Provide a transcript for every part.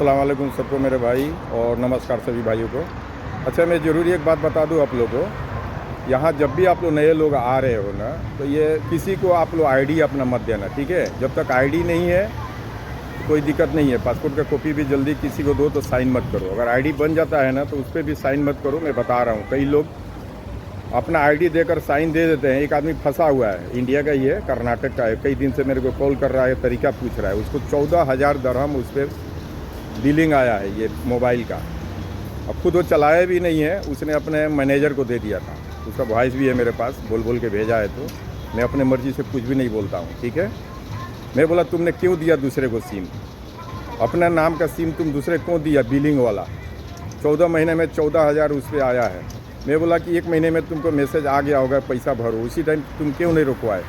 अस्सलाम वालेकुम सबको मेरे भाई और नमस्कार सभी भाइयों को। अच्छा, मैं ज़रूरी एक बात बता दूं आप लोगों को। यहाँ जब भी आप लोग नए लोग आ रहे हो ना, तो ये किसी को आप लोग आईडी अपना मत देना, ठीक है। जब तक आईडी नहीं है तो कोई दिक्कत नहीं है। पासपोर्ट का कॉपी भी जल्दी किसी को दो तो साइन मत करो। अगर आईडी बन जाता है ना तो उस पर भी साइन मत करो। मैं बता रहा हूँ, कई लोग अपना आईडी देकर साइन दे देते हैं। एक आदमी फंसा हुआ है, इंडिया का ही है, कर्नाटक का है, कई दिन से मेरे को कॉल कर रहा है, तरीका पूछ रहा है। उसको 14,000 दरहम उस पर बिलिंग आया है ये मोबाइल का। अब खुद वो चलाया भी नहीं है, उसने अपने मैनेजर को दे दिया था। उसका वॉइस भी है मेरे पास, बोल बोल के भेजा है। तो मैं अपने मर्ज़ी से कुछ भी नहीं बोलता हूँ, ठीक है। मैं बोला तुमने क्यों दिया दूसरे को सिम, अपना नाम का सिम तुम दूसरे को क्यों दिया बिलिंग वाला। 14 महीने में 14,000 उस पर आया है। मैं बोला कि 1 महीने में तुमको मैसेज आ गया होगा, पैसा भरो, उसी टाइम तुम क्यों नहीं रुकवाए।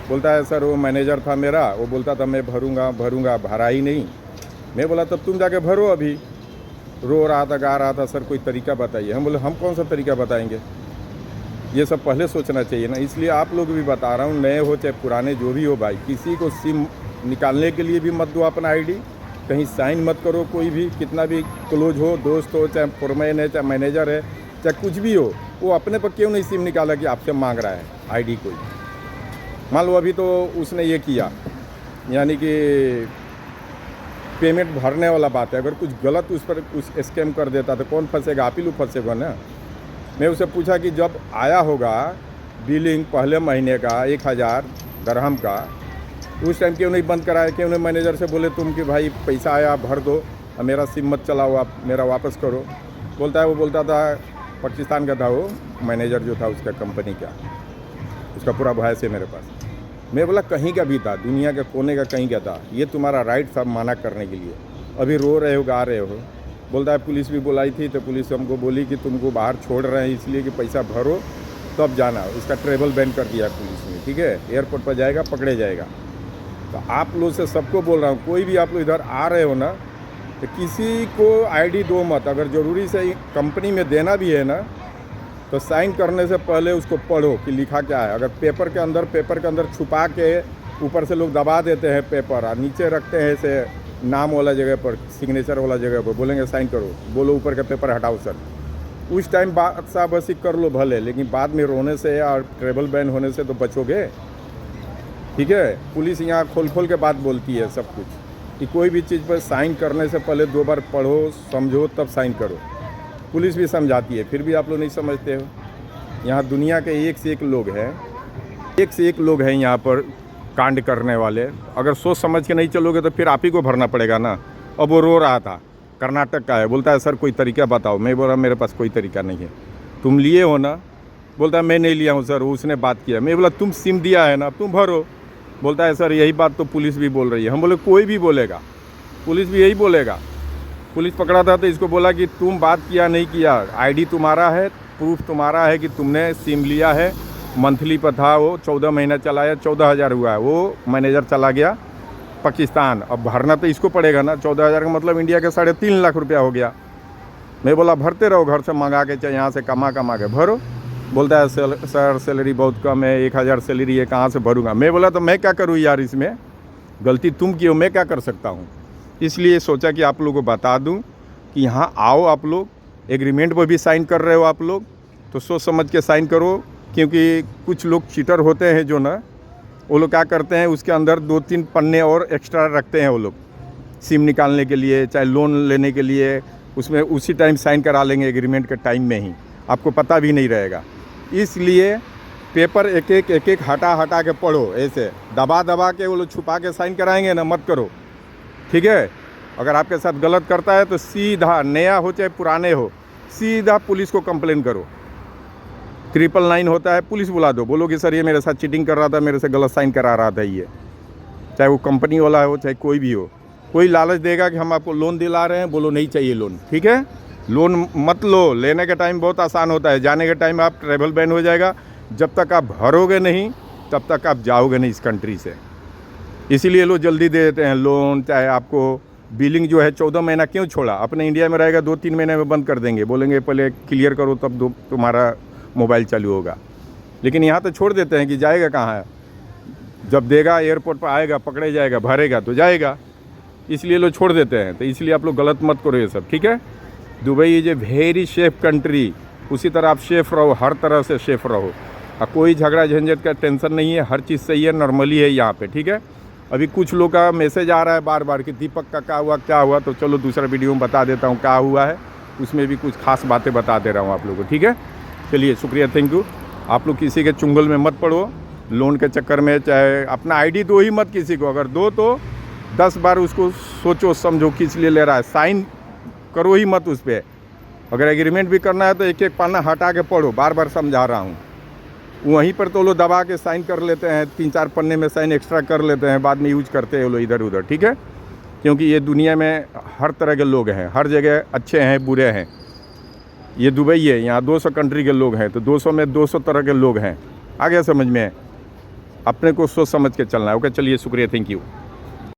बोलता है सर वो मैनेजर था मेरा, वो बोलता था मैं भरूँगा, भरा ही नहीं। मैं बोला तब तुम जाके भरो। अभी रो रहा था, गा रहा था, सर कोई तरीका बताइए। हम बोले हम कौन सा तरीका बताएंगे, ये सब पहले सोचना चाहिए ना। इसलिए आप लोग भी बता रहा हूँ, नए हो चाहे पुराने जो भी हो भाई, किसी को सिम निकालने के लिए भी मत दो अपना आईडी, कहीं साइन मत करो। कोई भी कितना भी क्लोज हो, दोस्त हो, चाहे फोरमैन है, चाहे मैनेजर है, चाहे कुछ भी हो, वो अपने पर क्यों नहीं सिम निकाला कि आपसे मांग रहा है आईडी कोई। मान लो अभी तो उसने ये किया, यानी कि पेमेंट भरने वाला बात है, अगर कुछ गलत उस पर कुछ स्कैम कर देता तो कौन फंसेगा, आप ही लोग फंसेगा ना। मैं उससे पूछा कि जब आया होगा बिलिंग पहले महीने का 1,000 दरहम का, उस टाइम क्यों नहीं बंद कराया, क्यों नहीं मैनेजर से बोले तुम कि भाई पैसा आया भर दो, मेरा सिम मत चलाओ, आप मेरा वापस करो। बोलता है, वो बोलता था पाकिस्तान का था वो मैनेजर जो था उसका कंपनी का, उसका पूरा वॉइस है मेरे पास। मैं बोला कहीं का भी था, दुनिया के कोने का कहीं का था, ये तुम्हारा राइट था माना करने के लिए। अभी रो रहे हो, गा रहे हो। बोलता है पुलिस भी बुलाई थी तो पुलिस हमको बोली कि तुमको बाहर छोड़ रहे हैं इसलिए कि पैसा भरो तब जाना। उसका ट्रेवल बैन कर दिया पुलिस ने, ठीक है। एयरपोर्ट पर जाएगा, पकड़े जाएगा। तो आप लोग से सबको बोल रहा हूँ, कोई भी आप लोग इधर आ रहे हो ना तो किसी को आईडी दो मत। अगर ज़रूरी से कंपनी में देना भी है ना तो साइन करने से पहले उसको पढ़ो कि लिखा क्या है। अगर पेपर के अंदर छुपा के ऊपर से लोग दबा देते हैं पेपर और नीचे रखते हैं ऐसे नाम वाला जगह पर, सिग्नेचर वाला जगह पर, बोलेंगे साइन करो, बोलो ऊपर का पेपर हटाओ सर, उस टाइम बात साबसी कर लो भले, लेकिन बाद में रोने से और ट्रेवल बैन होने से तो बचोगे, ठीक है। पुलिस यहाँ खोल के बात बोलती है सब कुछ, कि कोई भी चीज़ पर साइन करने से पहले 2 बार पढ़ो, समझो, तब साइन करो। पुलिस भी समझाती है, फिर भी आप लोग नहीं समझते हो। यहाँ दुनिया के एक से एक लोग हैं, एक से एक लोग हैं यहाँ पर कांड करने वाले। अगर सोच समझ के नहीं चलोगे तो फिर आप ही को भरना पड़ेगा ना। अब वो रो रहा था, कर्नाटक का है, बोलता है सर कोई तरीका बताओ। मैं बोला मेरे पास कोई तरीका नहीं है। तुम लिए हो ना, बोलता है मैं नहीं लिया हूँ सर, उसने बात किया। मैं बोला तुम सिम दिया है ना, तुम भरो। बोलता है सर यही बात तो पुलिस भी बोल रही है। हम बोले कोई भी बोलेगा, पुलिस भी यही बोलेगा। पुलिस पकड़ा था तो इसको बोला कि तुम बात किया नहीं किया, आईडी तुम्हारा है, प्रूफ तुम्हारा है कि तुमने सिम लिया है। मंथली पर था वो, 14 महीना चलाया, 14,000 हुआ है। वो मैनेजर चला गया पाकिस्तान, अब भरना तो इसको पड़ेगा ना। 14,000 का मतलब इंडिया के 3.5 लाख रुपया हो गया। मैं बोला भरते रहो, घर से मंगा के, चाहे यहाँ से कमा के भरो। बोलता है सर सैलरी बहुत कम है, 1,000 सैलरी है, कहाँ से भरूँगा। मैं बोला तो मैं क्या करूँ यार, इसमें गलती तुम की हो, मैं क्या कर सकता हूँ। इसलिए सोचा कि आप लोगों को बता दूं कि यहाँ आओ, आप लोग एग्रीमेंट पर भी साइन कर रहे हो आप लोग, तो सोच समझ के साइन करो। क्योंकि कुछ लोग चीटर होते हैं जो ना, वो लोग क्या करते हैं, उसके अंदर 2-3 पन्ने और एक्स्ट्रा रखते हैं वो लोग, सिम निकालने के लिए, चाहे लोन लेने के लिए, उसमें उसी टाइम साइन करा लेंगे एग्रीमेंट के टाइम में ही, आपको पता भी नहीं रहेगा। इसलिए पेपर एक एक हटा के पढ़ो, ऐसे दबा के वो लोग छुपा के साइन कराएंगे ना, मत करो, ठीक है। अगर आपके साथ गलत करता है तो सीधा, नया हो चाहे पुराने हो, सीधा पुलिस को कंप्लेन करो। 999 होता है, पुलिस बुला दो, बोलो कि सर ये मेरे साथ चीटिंग कर रहा था, मेरे से गलत साइन करा रहा था ये, चाहे वो कंपनी वाला हो चाहे कोई भी हो। कोई लालच देगा कि हम आपको लोन दिला रहे हैं, बोलो नहीं चाहिए लोन, ठीक है। लोन मत लो, लेने के टाइम बहुत आसान होता है, जाने के टाइम आप ट्रैवल बैन हो जाएगा। जब तक आप भरोगे नहीं तब तक आप जाओगे नहीं इस कंट्री से। इसीलिए लोग जल्दी दे देते हैं लोन। चाहे आपको बिलिंग जो है 14 महीना क्यों छोड़ा, अपने इंडिया में रहेगा 2-3 महीने में बंद कर देंगे, बोलेंगे पहले क्लियर करो तब तुम्हारा मोबाइल चालू होगा। लेकिन यहाँ तो छोड़ देते हैं कि जाएगा कहाँ है, जब देगा एयरपोर्ट पर आएगा, पकड़े जाएगा, भरेगा तो जाएगा। इसलिए लोग छोड़ देते हैं। तो इसलिए आप लोग गलत मत करो ये सब, ठीक है। Dubai is a very safe country. उसी तरह आप सेफ रहो, हर तरह से सेफ रहो। कोई झगड़ा झंझट का टेंशन नहीं है, हर चीज़ सही है, नॉर्मली है यहाँ पे, ठीक है। अभी कुछ लोग का मैसेज आ रहा है बार बार कि दीपक का क्या हुआ, तो चलो दूसरा वीडियो में बता देता हूँ क्या हुआ है, उसमें भी कुछ खास बातें बता दे रहा हूँ आप लोगों को, ठीक है। चलिए शुक्रिया, थैंक यू। आप लोग किसी के चुंगल में मत पड़ो, लोन के चक्कर में। चाहे अपना आईडी दो ही मत किसी को, अगर दो तो 10 बार उसको सोचो समझो किस लिए ले रहा है, साइन करो ही मत उस पर। अगर एग्रीमेंट भी करना है तो एक एक पन्ना हटा के पढ़ो, बार बार समझा रहा हूँ। वहीं पर तो लोग दबा के साइन कर लेते हैं, 3-4 पन्ने में साइन एक्स्ट्रा कर लेते हैं, बाद में यूज करते हैं लोग इधर उधर, ठीक है। क्योंकि ये दुनिया में हर तरह के लोग हैं, हर जगह अच्छे हैं बुरे हैं। ये दुबई है, यहाँ 200 कंट्री के लोग हैं, तो 200 में 200 तरह के लोग हैं। आ गया समझ में? अपने को सोच समझ के चलना है। ओके, चलिए शुक्रिया, थैंक यू।